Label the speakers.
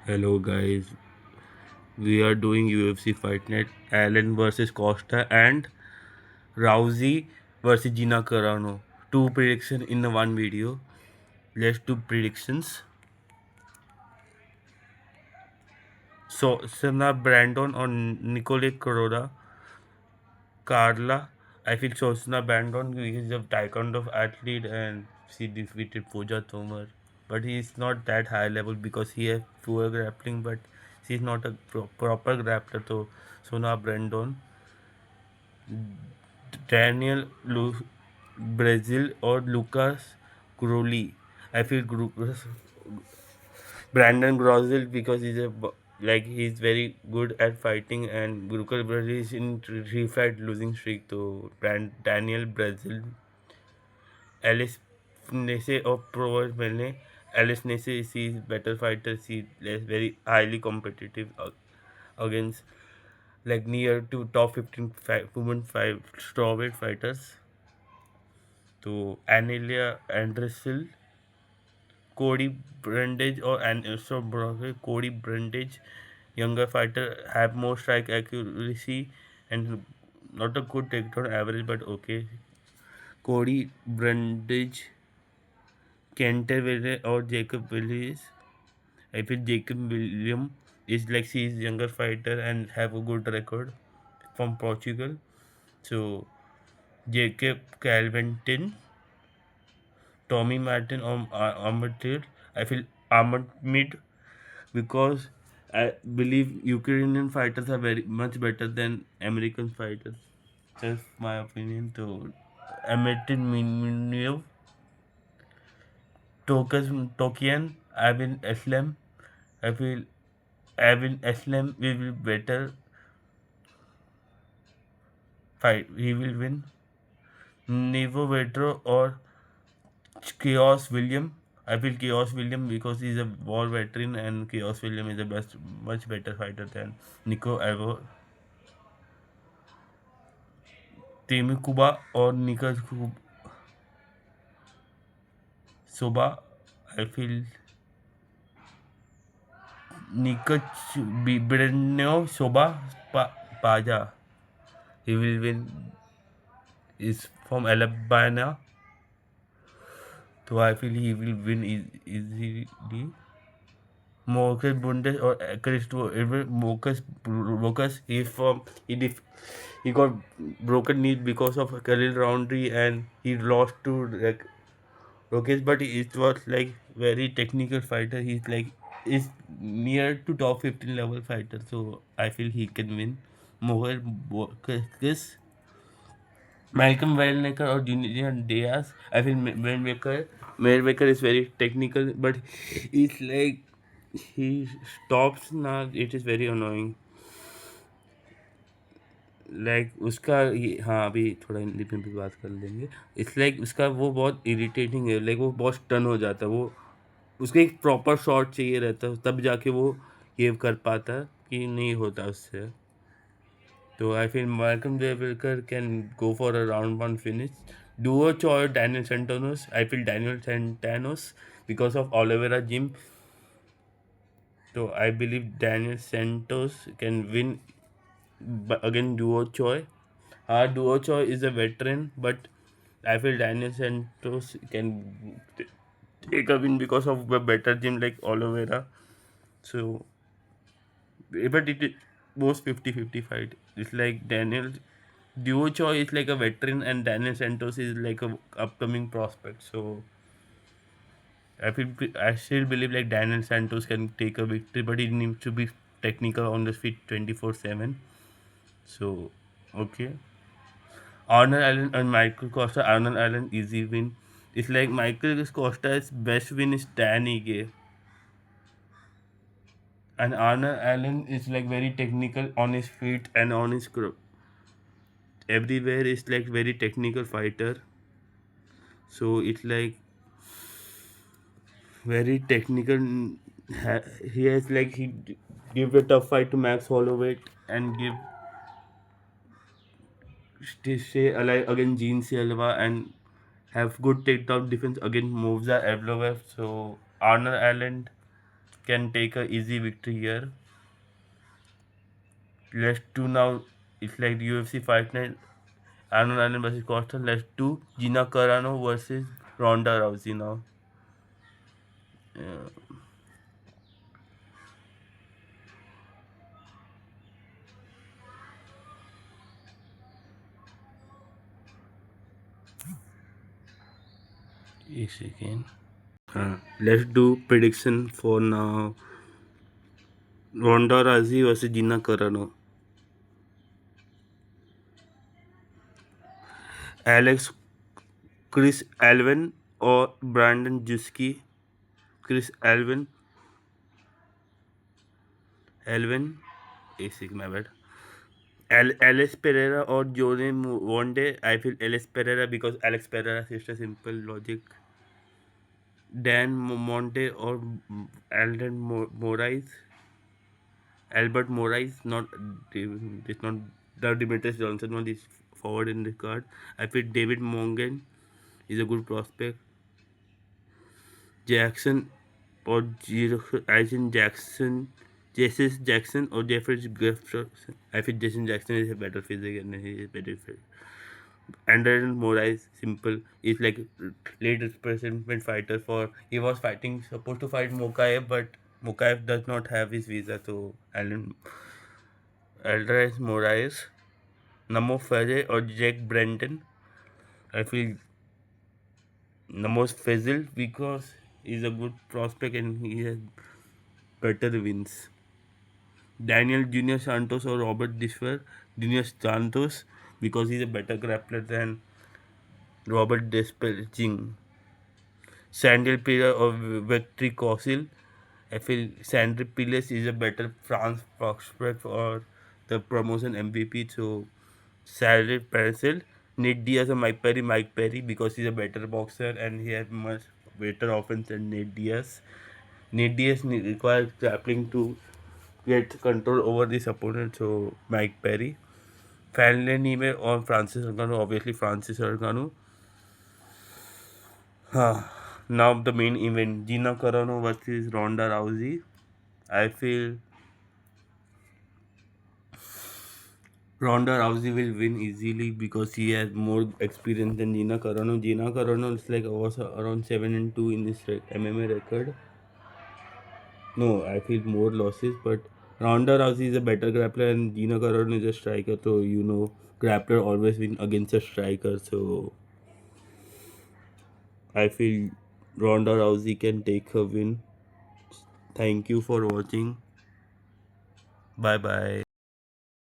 Speaker 1: Hello guys, we are doing UFC Fight Night, Allen versus Costa and Rousey versus Gina Carano. Two prediction in the one video. Let's do predictions. So Sana Brandon or Nicole Corona, Carla. I feel Sosna Brandon is a taekwondo athlete and she defeated Pooja Tomar. But he is not that high level because he has poor grappling, but she's not a proper grappler. So Sona Brandon. Daniel Brazil or Lucas Crowley. I feel Brandon Brazil because he's very good at fighting and Lucas Brazil is in three fight losing streak to Daniel Brazil. Alice Nese or Pro मैंने Alice Nese she is better fighter, she is very highly competitive against like near to top 15 women five strawweight fighters. To Anelia Anderson, Cody Brundage or Anderson Broker, Cody Brundage, younger fighter, have more strike accuracy and not a good takedown average, but okay. Cody Brundage, Kenter Williams or Jacob Willis. I feel Jacob William is like she is younger fighter and have a good record from Portugal. So Jacob Calventin, Tommy Martin or Armitage. I feel Armitage because I believe Ukrainian fighters are very much better than American fighters. Just my opinion. So Armitage Minov, Tokian, Avin Islam. I feel Avin Islam will be better fight. He will win. Nevo Vetro or Chaos William. I feel Chaos William because he's a war veteran and Chaos William is the best, much better fighter than Nico Avo. Temi Kuba or Nika Soba. I feel Nika Breno Soba Paja. He will win. Is from Alabama. So I feel he will win easily. Marcus Bundes or Cristo Marcus he got broken knee because of Khalil Roundtree and he lost to like Rockets, but it was like very technical fighter. He's like is near to top 15 level fighter, so I feel he can win. Mohel Marcus, Malcolm Wellnecker or Junior Diaz. I feel Mayweather is very technical, but it's like he stops now. It is very annoying. Like उसका हाँ अभी थोड़ा हिंदी में भी बात कर लेंगे. It's like उसका वो बहुत इरिटेटिंग है. लाइक वो बहुत स्टन हो जाता है. वो उसको एक प्रॉपर शॉट चाहिए रहता है तब जाके वो ये कर पाता है कि नहीं होता उससे. तो I feel Markham Welker can go for a round one finish. Duo Choi Daniel Santonas. I feel Daniel Santanos because of Oliveira Jim. तो I believe Daniel Santos can win again Duo Choi. Duo Choi is a veteran, but I feel Daniel Santos can take a win because of a better gym like Oliveira. So, but it was 50-50 fight. It's like Duo Choi is like a veteran, and Daniel Santos is like a upcoming prospect. So, I still believe like Daniel Santos can take a victory, but he needs to be technical on the feet 24/7. So, okay. Arnold Allen and Michael Costa. Arnold Allen easy win. It's like Michael Costa's best win is Dan Ige. And Arnold Allen is like very technical on his feet and on his everywhere is like very technical fighter. So it's like very technical. He has like he give a tough fight to Max Holloway and give stay alive against Gene Silva and have good takedown defense against Movza Evloev. So Arnold Allen can take a easy victory here. Let's do now. It's like UFC Fight Night. Arnold Allen versus Costa. Let's do Gina Carano versus Ronda Rousey now. Yeah. A second. Let's do prediction for now. Ronda Rousey versus Gina Carano. Alex, Chris Alvin or Brandon Juski. Chris Alvin. A second, my bad. Alice Pereira or Jose Wonde. I feel Alice Pereira because Alex Pereira is just a simple logic. Dan Monte or Alden Morais. Albert Morais, not it's not the Demetrius Johnson one is forward in the card. I feel David Mongan is a good prospect. Jackson or Jason Jackson or Jeffrey Jefferson. I feel Jason Jackson is a better physique and he is better fit. Anderson Moraes, simple, is like late replacement fighter for he was fighting supposed to fight Mokaev, but Mokaev does not have his visa, so Alan Alvarez Moraes, Namo Ferre or Jack Brenton. I feel Namos Fezil because he's a good prospect and he has better wins. Daniel Junior Santos or Robert Disfer, Junior Santos because he's a better grappler than Robert Despelching. Sandel Pira or Victory Cossil. I feel Sandra Piles is a better France prospect for the promotion MVP. So Sandra Parcel. Nate Diaz or Mike Perry because he's a better boxer and he has much better offense than Nate Diaz. Nate Diaz requires grappling to get control over this opponent. So Mike Perry. Fanley Nime or Francis Ngannou. Obviously Francis Ngannou. Now the main event, Gina Carano versus Ronda Rousey. I feel Ronda Rousey will win easily because he has more experience than Gina Carano. Gina Carano is like was around 7-2 in this MMA record. No, I feel more losses, but Ronda Rousey is a better grappler and Gina Carano is a striker. So grappler always win against a striker. So I feel Ronda Rousey can take a win. Thank you for watching. Bye bye.